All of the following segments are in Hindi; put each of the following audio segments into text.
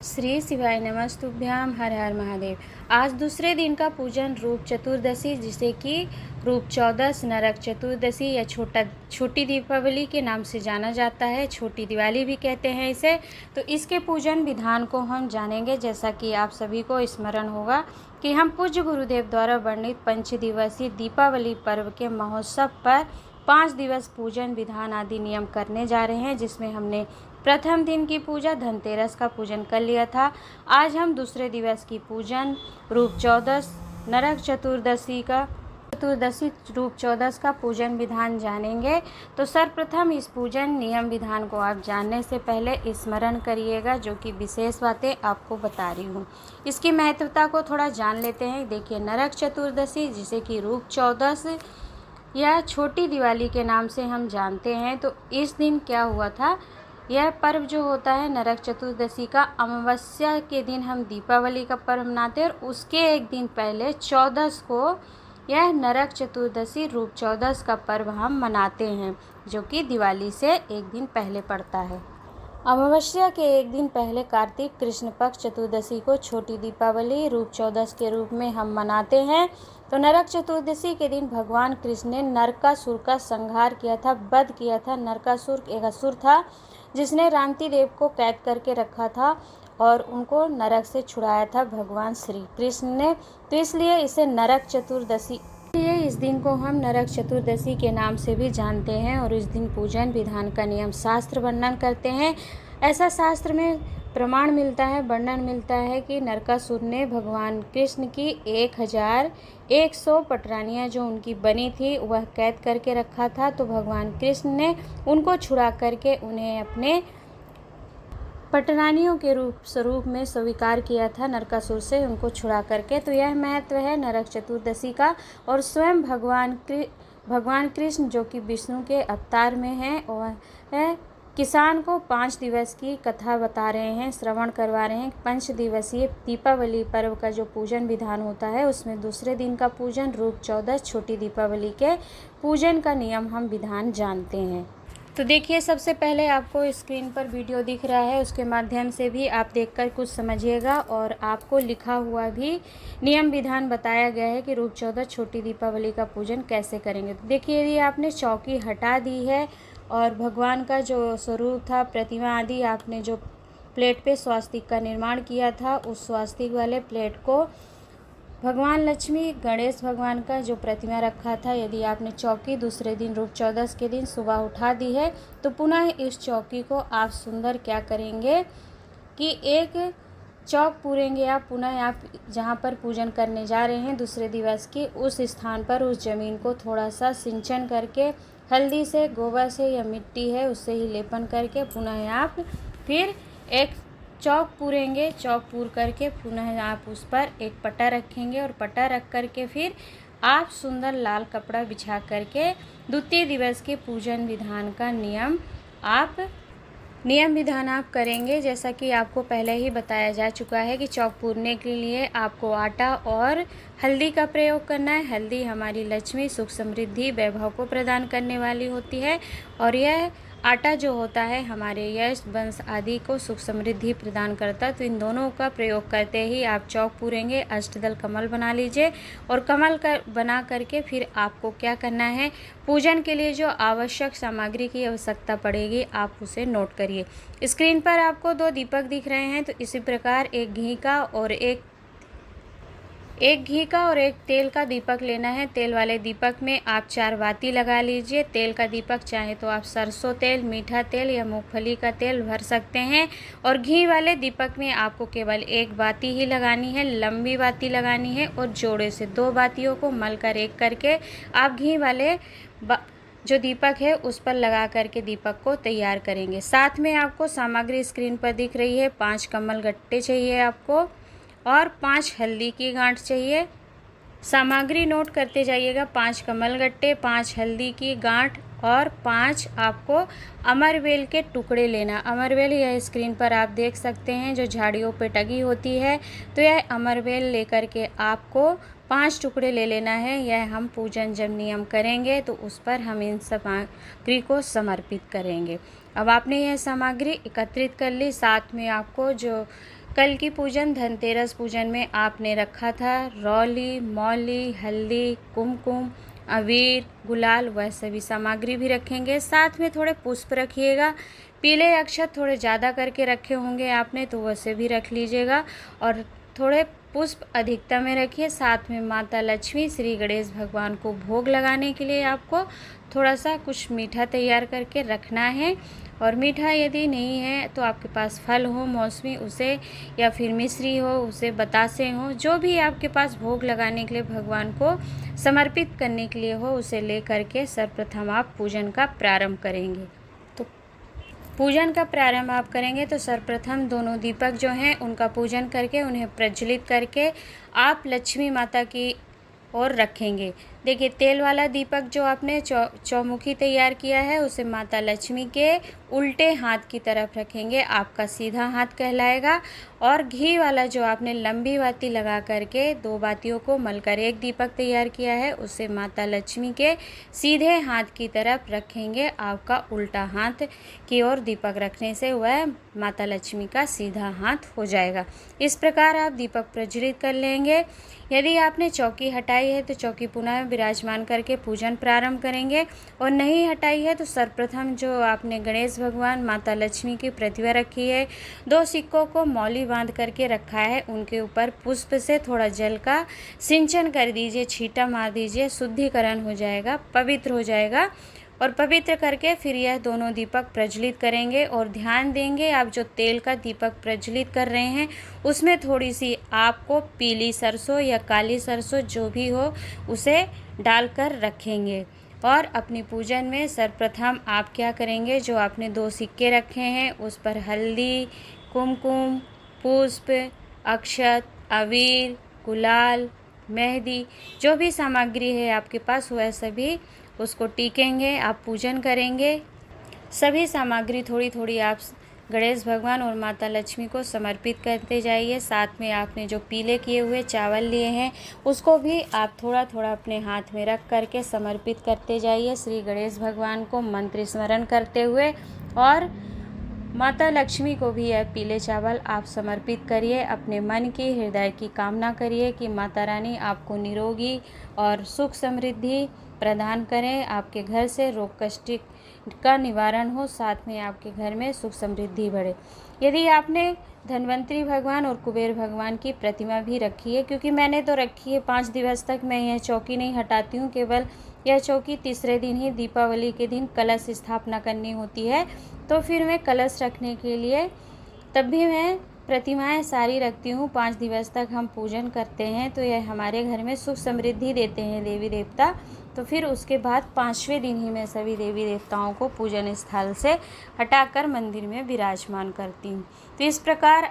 श्री शिवाय नमस्तुभ्याम। हर हर महादेव। आज दूसरे दिन का पूजन रूप चतुर्दशी, जिसे कि रूप चौदस, नरक चतुर्दशी या छोटी दीपावली के नाम से जाना जाता है। छोटी दिवाली भी कहते हैं इसे। तो इसके पूजन विधान को हम जानेंगे। जैसा कि आप सभी को स्मरण होगा कि हम पूज्य गुरुदेव द्वारा वर्णित 5 दिवसीय दीपावली पर्व के महोत्सव पर 5 दिवस पूजन विधान आदि नियम करने जा रहे हैं, जिसमें हमने प्रथम दिन की पूजा धनतेरस का पूजन कर लिया था। आज हम दूसरे दिवस की पूजन रूप चौदस, नरक चतुर्दशी रूप चौदस का पूजन विधान जानेंगे। तो सर्वप्रथम इस पूजन नियम विधान को आप जानने से पहले स्मरण करिएगा, जो कि विशेष बातें आपको बता रही हूँ। इसकी महत्वता को थोड़ा जान लेते हैं। देखिए, नरक चतुर्दशी, जिसे कि रूप चौदस या छोटी दिवाली के नाम से हम जानते हैं, तो इस दिन क्या हुआ था। यह पर्व जो होता है नरक चतुर्दशी का, अमावस्या के दिन हम दीपावली का पर्व मनाते हैं, और उसके एक दिन पहले चौदस को यह नरक चतुर्दशी रूप चौदस का पर्व हम मनाते हैं, जो कि दिवाली से एक दिन पहले पड़ता है। अमावस्या के एक दिन पहले कार्तिक कृष्ण पक्ष चतुर्दशी को छोटी दीपावली रूप चौदस के रूप में हम मनाते हैं। तो नरक चतुर्दशी के दिन भगवान कृष्ण ने नरकासुर का संहार किया था, वध किया था। नरकासुर एक असुर था जिसने रामती देव को कैद करके रखा था और उनको नरक से छुड़ाया था भगवान श्री कृष्ण ने। तो इसलिए इसे नरक चतुर्दशी, इस दिन को हम नरक चतुर्दशी के नाम से भी जानते हैं। और इस दिन पूजन विधान का नियम शास्त्र वर्णन करते हैं। ऐसा शास्त्र में प्रमाण मिलता है, वर्णन मिलता है कि नरकासुर ने भगवान कृष्ण की 1100 पटरानियाँ जो उनकी बनी थी वह कैद करके रखा था। तो भगवान कृष्ण ने उनको छुड़ा करके उन्हें अपने पटरानियों के स्वरूप में स्वीकार किया था, नरकासुर से उनको छुड़ा करके। तो यह महत्व है नरक चतुर्दशी का। और स्वयं भगवान कृष्ण, जो कि विष्णु के अवतार में हैं, और किसान को 5 दिवस की कथा बता रहे हैं, श्रवण करवा रहे हैं। 5 दिवसीय दीपावली पर्व का जो पूजन विधान होता है, उसमें दूसरे दिन का पूजन रूप चौदस छोटी दीपावली के पूजन का नियम हम विधान जानते हैं। तो देखिए, सबसे पहले आपको स्क्रीन पर वीडियो दिख रहा है, उसके माध्यम से भी आप देखकर कुछ समझिएगा। और आपको लिखा हुआ भी नियम विधान बताया गया है कि रूप चौदस छोटी दीपावली का पूजन कैसे करेंगे। तो देखिए, यदि आपने चौकी हटा दी है और भगवान का जो स्वरूप था, प्रतिमा आदि, आपने जो प्लेट पे स्वास्तिक का निर्माण किया था, उस स्वास्तिक वाले प्लेट को भगवान लक्ष्मी, गणेश भगवान का जो प्रतिमा रखा था, यदि आपने चौकी दूसरे दिन रूप चौदस के दिन सुबह उठा दी है, तो पुनः इस चौकी को आप सुंदर क्या करेंगे कि एक चौक पूरेंगे। आप पुनः आप जहाँ पर पूजन करने जा रहे हैं दूसरे दिवस की, उस स्थान पर उस जमीन को थोड़ा सा सिंचन करके, हल्दी से, गोबर से या मिट्टी है उससे ही लेपन करके पुनः आप फिर एक चौक पूरेंगे। चौक पूर करके पुनः आप उस पर एक पटा रखेंगे, और पटा रख करके फिर आप सुंदर लाल कपड़ा बिछा करके द्वितीय दिवस के पूजन विधान का नियम विधान आप करेंगे। जैसा कि आपको पहले ही बताया जा चुका है कि चौक पूरने के लिए आपको आटा और हल्दी का प्रयोग करना है। हल्दी हमारी लक्ष्मी, सुख, समृद्धि, वैभव को प्रदान करने वाली होती है, और यह आटा जो होता है हमारे यश, वंश आदि को सुख समृद्धि प्रदान करता है। तो इन दोनों का प्रयोग करते ही आप चौक पूरेंगे। अष्टदल कमल बना लीजिए, और कमल बना करके फिर आपको क्या करना है, पूजन के लिए जो आवश्यक सामग्री की आवश्यकता पड़ेगी आप उसे नोट करिए। स्क्रीन पर आपको 2 दीपक दिख रहे हैं। तो इसी प्रकार एक घी का और एक तेल का दीपक लेना है। तेल वाले दीपक में आप 4 बाती लगा लीजिए। तेल का दीपक चाहे तो आप सरसों तेल, मीठा तेल या मूंगफली का तेल भर सकते हैं। और घी वाले दीपक में आपको केवल 1 बाती ही लगानी है, लंबी बाती लगानी है, और जोड़े से 2 बातियों को मलकर एक करके आप घी वाले जो दीपक है उस पर लगा करके दीपक को तैयार करेंगे। साथ में आपको सामग्री स्क्रीन पर दिख रही है। 5 कमल गट्टे चाहिए आपको, और 5 हल्दी की गांठ चाहिए। सामग्री नोट करते जाइएगा। 5 कमल गट्टे, 5 हल्दी की गांठ, और 5 आपको अमरवेल के टुकड़े लेना। अमरवेल यह स्क्रीन पर आप देख सकते हैं जो झाड़ियों पे टंगी होती है। तो यह अमरवेल लेकर के आपको 5 टुकड़े ले लेना है। यह हम पूजन जब नियम करेंगे तो उस पर हम इन सामग्री को समर्पित करेंगे। अब आपने यह सामग्री एकत्रित कर ली। साथ में आपको जो कल की पूजन धनतेरस पूजन में आपने रखा था रौली, मौली, हल्दी, कुमकुम, अबीर, गुलाल, वह सभी सामग्री भी रखेंगे। साथ में थोड़े पुष्प रखिएगा। पीले अक्षत थोड़े ज़्यादा करके रखे होंगे आपने, तो वैसे भी रख लीजिएगा और थोड़े पुष्प अधिकता में रखिए। साथ में माता लक्ष्मी, श्री गणेश भगवान को भोग लगाने के लिए आपको थोड़ा सा कुछ मीठा तैयार करके रखना है। और मीठा यदि नहीं है तो आपके पास फल हो मौसमी, उसे, या फिर मिश्री हो उसे, बतासे हो, जो भी आपके पास भोग लगाने के लिए भगवान को समर्पित करने के लिए हो, उसे ले करके सर्वप्रथम आप पूजन का प्रारंभ करेंगे। तो पूजन का प्रारंभ आप करेंगे तो सर्वप्रथम दोनों दीपक जो हैं उनका पूजन करके उन्हें प्रज्वलित करके आप लक्ष्मी माता की और रखेंगे। देखिए, तेल वाला दीपक जो आपने चौमुखी तैयार किया है उसे माता लक्ष्मी के उल्टे हाथ की तरफ रखेंगे, आपका सीधा हाथ कहलाएगा। और घी वाला जो आपने लंबी बाती लगा करके 2 बातियों को मलकर एक दीपक तैयार किया है उसे माता लक्ष्मी के सीधे हाथ की तरफ रखेंगे, आपका उल्टा हाथ की ओर दीपक रखने से वह माता लक्ष्मी का सीधा हाथ हो जाएगा। इस प्रकार आप दीपक प्रज्वलित कर लेंगे। यदि आपने चौकी हटाई है तो चौकी पुनः विराजमान करके पूजन प्रारंभ करेंगे, और नहीं हटाई है तो सर्वप्रथम जो आपने गणेश भगवान, माता लक्ष्मी की प्रतिमा रखी है, 2 सिक्कों को मौली बांध करके रखा है, उनके ऊपर पुष्प से थोड़ा जल का सिंचन कर दीजिए, छींटा मार दीजिए, शुद्धिकरण हो जाएगा, पवित्र हो जाएगा। और पवित्र करके फिर यह दोनों दीपक प्रज्वलित करेंगे। और ध्यान देंगे, आप जो तेल का दीपक प्रज्वलित कर रहे हैं उसमें थोड़ी सी आपको पीली सरसों या काली सरसों जो भी हो उसे डालकर रखेंगे। और अपनी पूजन में सर्वप्रथम आप क्या करेंगे, जो आपने 2 सिक्के रखे हैं उस पर हल्दी, कुमकुम, पुष्प, अक्षत, अबीर, गुलाल, मेहंदी, जो भी सामग्री है आपके पास वह सभी उसको टीकेंगे, आप पूजन करेंगे। सभी सामग्री थोड़ी थोड़ी आप गणेश भगवान और माता लक्ष्मी को समर्पित करते जाइए। साथ में आपने जो पीले किए हुए चावल लिए हैं उसको भी आप थोड़ा थोड़ा अपने हाथ में रख करके समर्पित करते जाइए श्री गणेश भगवान को मंत्र स्मरण करते हुए। और माता लक्ष्मी को भी यह पीले चावल आप समर्पित करिए। अपने मन की, हृदय की कामना करिए कि माता रानी आपको निरोगी और सुख समृद्धि प्रदान करें, आपके घर से रोग कष्ट का निवारण हो, साथ में आपके घर में सुख समृद्धि बढ़े। यदि आपने धन्वंतरी भगवान और कुबेर भगवान की प्रतिमा भी रखी है, क्योंकि मैंने तो रखी है 5 दिवस तक मैं यह चौकी नहीं हटाती हूँ, केवल यह चौकी तीसरे दिन ही दीपावली के दिन कलश स्थापना करनी होती है, तो फिर मैं कलश रखने के लिए तब भी मैं प्रतिमाएं सारी रखती हूँ। 5 दिवस तक हम पूजन करते हैं तो यह हमारे घर में सुख समृद्धि देते हैं देवी देवता। तो फिर उसके बाद 5वें दिन ही मैं सभी देवी देवताओं को पूजन स्थल से हटाकर मंदिर में विराजमान करती हूँ। तो इस प्रकार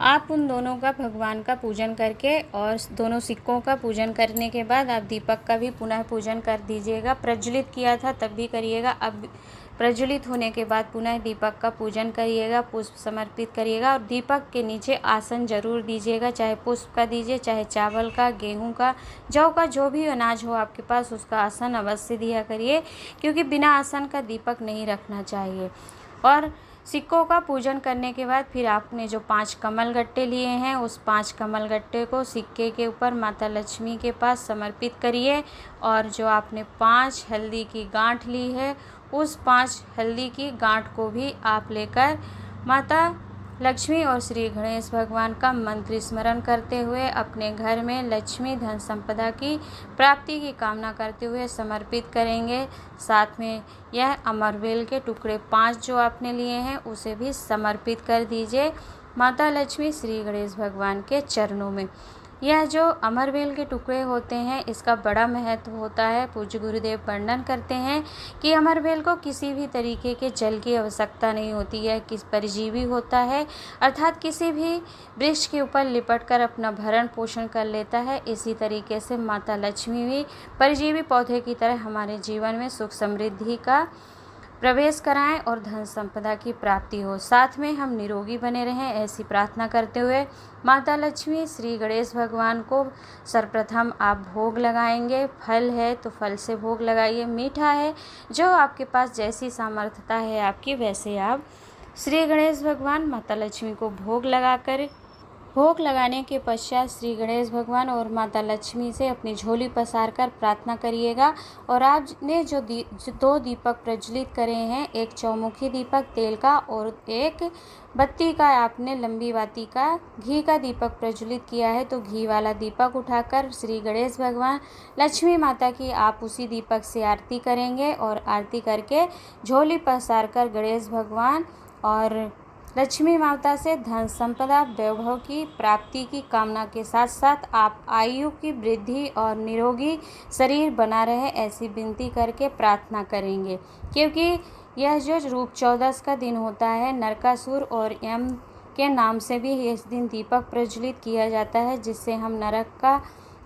आप उन दोनों का भगवान का पूजन करके और दोनों सिक्कों का पूजन करने के बाद आप दीपक का भी पुनः पूजन कर दीजिएगा। प्रज्वलित किया था तब भी करिएगा, अब प्रज्वलित होने के बाद पुनः दीपक का पूजन करिएगा, पुष्प समर्पित करिएगा। और दीपक के नीचे आसन जरूर दीजिएगा, चाहे पुष्प का दीजिए, चाहे चावल का, गेहूं का, जौ का, जो भी अनाज हो आपके पास उसका आसन अवश्य दिया करिए, क्योंकि बिना आसन का दीपक नहीं रखना चाहिए। और सिक्कों का पूजन करने के बाद फिर आपने जो 5 कमल गट्टे लिए हैं उस 5 कमल गट्टे को सिक्के के ऊपर माता लक्ष्मी के पास समर्पित करिए। और जो आपने 5 हल्दी की गांठ ली है उस 5 हल्दी की गांठ को भी आप लेकर माता लक्ष्मी और श्री गणेश भगवान का मंत्र स्मरण करते हुए अपने घर में लक्ष्मी धन संपदा की प्राप्ति की कामना करते हुए समर्पित करेंगे। साथ में यह अमरवेल के टुकड़े 5 जो आपने लिए हैं उसे भी समर्पित कर दीजिए माता लक्ष्मी श्री गणेश भगवान के चरणों में। यह जो अमरवेल के टुकड़े होते हैं इसका बड़ा महत्व होता है। पूज्य गुरुदेव वर्णन करते हैं कि अमरवेल को किसी भी तरीके के जल की आवश्यकता नहीं होती है, किस परजीवी होता है, अर्थात किसी भी वृक्ष के ऊपर लिपट कर अपना भरण पोषण कर लेता है। इसी तरीके से माता लक्ष्मी भी परजीवी पौधे की तरह हमारे जीवन में सुख समृद्धि का प्रवेश कराएं और धन संपदा की प्राप्ति हो, साथ में हम निरोगी बने रहें, ऐसी प्रार्थना करते हुए माता लक्ष्मी श्री गणेश भगवान को सर्वप्रथम आप भोग लगाएंगे। फल है तो फल से भोग लगाइए, मीठा है जो आपके पास जैसी सामर्थ्यता है आपकी वैसे आप श्री गणेश भगवान माता लक्ष्मी को भोग लगाने के पश्चात श्री गणेश भगवान और माता लक्ष्मी से अपनी झोली पसार कर प्रार्थना करिएगा। और आपने जो 2 दीपक प्रज्वलित करे हैं, एक चौमुखी दीपक तेल का और एक बत्ती का, आपने लंबी बाती का घी का दीपक प्रज्वलित किया है, तो घी वाला दीपक उठाकर श्री गणेश भगवान लक्ष्मी माता की आप उसी दीपक से आरती करेंगे। और आरती करके झोली पसार कर गणेश भगवान और लक्ष्मी माता से धन संपदा वैभव की प्राप्ति की कामना के साथ साथ आप आयु की वृद्धि और निरोगी शरीर बना रहे ऐसी विनती करके प्रार्थना करेंगे। क्योंकि यह जो रूप चौदस का दिन होता है, नरकासुर और यम के नाम से भी इस दिन दीपक प्रज्वलित किया जाता है, जिससे हम नरक का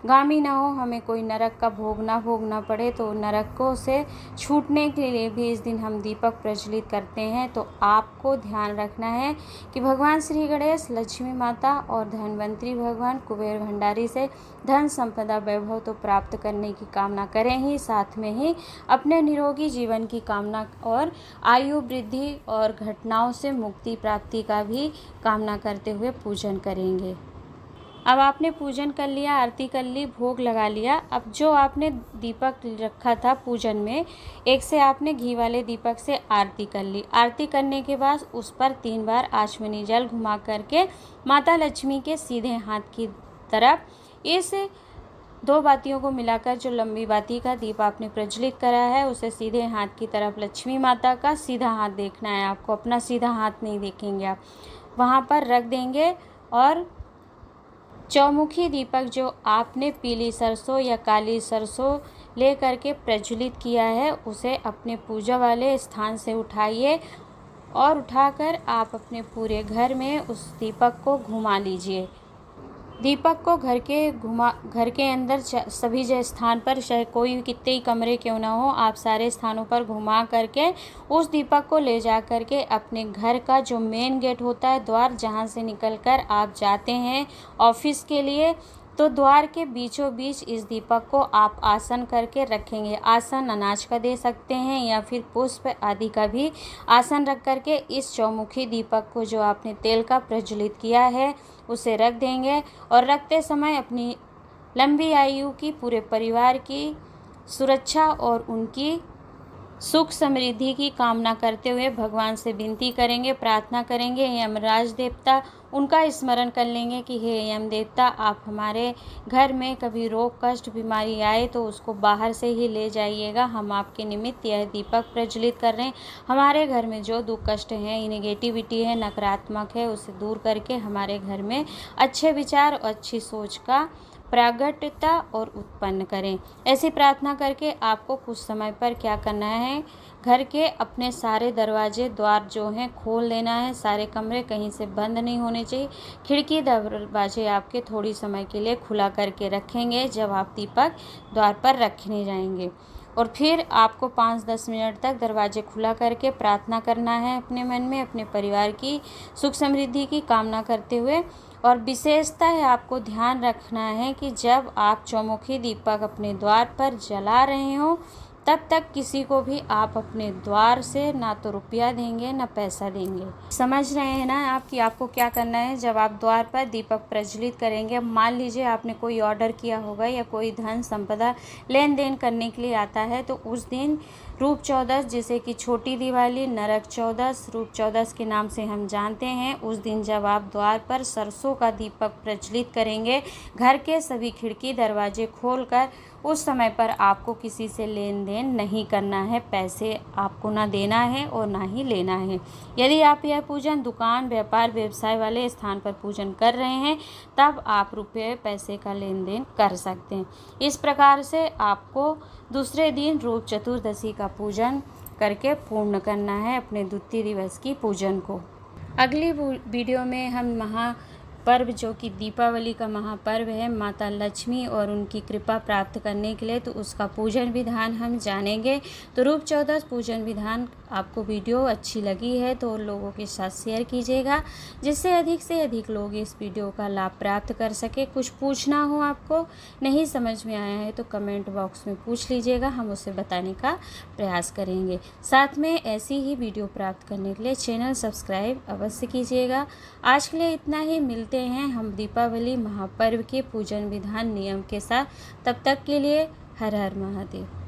गामी ना हो, हमें कोई नरक का भोग ना भोगना पड़े। तो नरकों से छूटने के लिए भी इस दिन हम दीपक प्रज्वलित करते हैं। तो आपको ध्यान रखना है कि भगवान श्री गणेश, लक्ष्मी माता और धनवंतरी भगवान कुबेर भंडारी से धन संपदा वैभव तो प्राप्त करने की कामना करें ही, साथ में ही अपने निरोगी जीवन की कामना और आयु वृद्धि और घटनाओं से मुक्ति प्राप्ति का भी कामना करते हुए पूजन करेंगे। अब आपने पूजन कर लिया, आरती कर ली, भोग लगा लिया। अब जो आपने दीपक रखा था पूजन में, एक से आपने घी वाले दीपक से आरती कर ली। आरती करने के बाद उस पर 3 बार आचमनी जल घुमा करके माता लक्ष्मी के सीधे हाथ की तरफ इस 2 बातियों को मिलाकर जो लंबी बाती का दीप आपने प्रज्वलित करा है, उसे सीधे हाथ की तरफ लक्ष्मी माता का सीधा हाथ देखना है आपको, अपना सीधा हाथ नहीं देखेंगे आप, वहाँ पर रख देंगे। और चौमुखी दीपक जो आपने पीली सरसों या काली सरसों ले करके प्रज्वलित किया है, उसे अपने पूजा वाले स्थान से उठाइए और उठाकर आप अपने पूरे घर में उस दीपक को घुमा लीजिए। दीपक को घर के अंदर सभी स्थान पर, चाहे कोई कितने ही कमरे क्यों ना हो, आप सारे स्थानों पर घुमा करके उस दीपक को ले जा करके अपने घर का जो मेन गेट होता है, द्वार जहां से निकलकर आप जाते हैं ऑफिस के लिए, तो द्वार के बीचों बीच इस दीपक को आप आसन करके रखेंगे। आसन अनाज का दे सकते हैं या फिर पुष्प आदि का भी आसन रख करके इस चौमुखी दीपक को जो आपने तेल का प्रज्वलित किया है उसे रख देंगे। और रखते समय अपनी लंबी आयु की, पूरे परिवार की सुरक्षा और उनकी सुख समृद्धि की कामना करते हुए भगवान से विनती करेंगे, प्रार्थना करेंगे। यमराज देवता, उनका स्मरण कर लेंगे कि हे यम देवता, आप हमारे घर में कभी रोग कष्ट बीमारी आए तो उसको बाहर से ही ले जाइएगा। हम आपके निमित्त यह दीपक प्रज्वलित कर रहे हैं। हमारे घर में जो दुख कष्ट है, नेगेटिविटी है, नकारात्मक है, उसे दूर करके हमारे घर में अच्छे विचार और अच्छी सोच का प्रागट्यता और उत्पन्न करें। ऐसी प्रार्थना करके आपको कुछ समय पर क्या करना है, घर के अपने सारे दरवाजे द्वार जो हैं खोल देना है। सारे कमरे कहीं से बंद नहीं होने चाहिए। खिड़की दरवाजे आपके थोड़ी समय के लिए खुला करके रखेंगे जब आप दीपक द्वार पर रखने जाएंगे। और फिर आपको 5-10 मिनट तक दरवाजे खुला करके प्रार्थना करना है अपने मन में, अपने परिवार की सुख समृद्धि की कामना करते हुए। और विशेषता है, आपको ध्यान रखना है कि जब आप चौमुखी दीपक अपने द्वार पर जला रहे हो, तब तक किसी को भी आप अपने द्वार से ना तो रुपया देंगे ना पैसा देंगे। समझ रहे हैं ना आप कि आपको क्या करना है जब आप द्वार पर दीपक प्रज्वलित करेंगे। मान लीजिए आपने कोई ऑर्डर किया होगा या कोई धन संपदा लेन देन करने के लिए आता है, तो उस दिन रूप चौदस, जिसे कि छोटी दिवाली, नरक चौदस, रूप चौदस के नाम से हम जानते हैं, उस दिन जब आप द्वार पर सरसों का दीपक प्रज्वलित करेंगे, घर के सभी खिड़की दरवाजे खोलकर, उस समय पर आपको किसी से लेन देन नहीं करना है। पैसे आपको ना देना है और ना ही लेना है। यदि आप यह पूजन दुकान, व्यापार, व्यवसाय वाले स्थान पर पूजन कर रहे हैं, तब आप रुपये पैसे का लेन देन कर सकते हैं। इस प्रकार से आपको दूसरे दिन रूप चतुर्दशी का पूजन करके पूर्ण करना है अपने द्वितीय दिवस की पूजन को। अगली वीडियो में हम पर्व जो कि दीपावली का महापर्व है, माता लक्ष्मी और उनकी कृपा प्राप्त करने के लिए, तो उसका पूजन विधान हम जानेंगे। तो रूप चौदस पूजन विधान आपको वीडियो अच्छी लगी है तो लोगों के साथ शेयर कीजिएगा, जिससे अधिक से अधिक लोग इस वीडियो का लाभ प्राप्त कर सके। कुछ पूछना हो आपको, नहीं समझ में आया है तो कमेंट बॉक्स में पूछ लीजिएगा, हम उसे बताने का प्रयास करेंगे। साथ में ऐसी ही वीडियो प्राप्त करने के लिए चैनल सब्सक्राइब अवश्य कीजिएगा। आज के लिए इतना ही, मिलते हैं हम दीपावली महापर्व के पूजन विधान नियम के साथ। तब तक के लिए हर हर महादेव।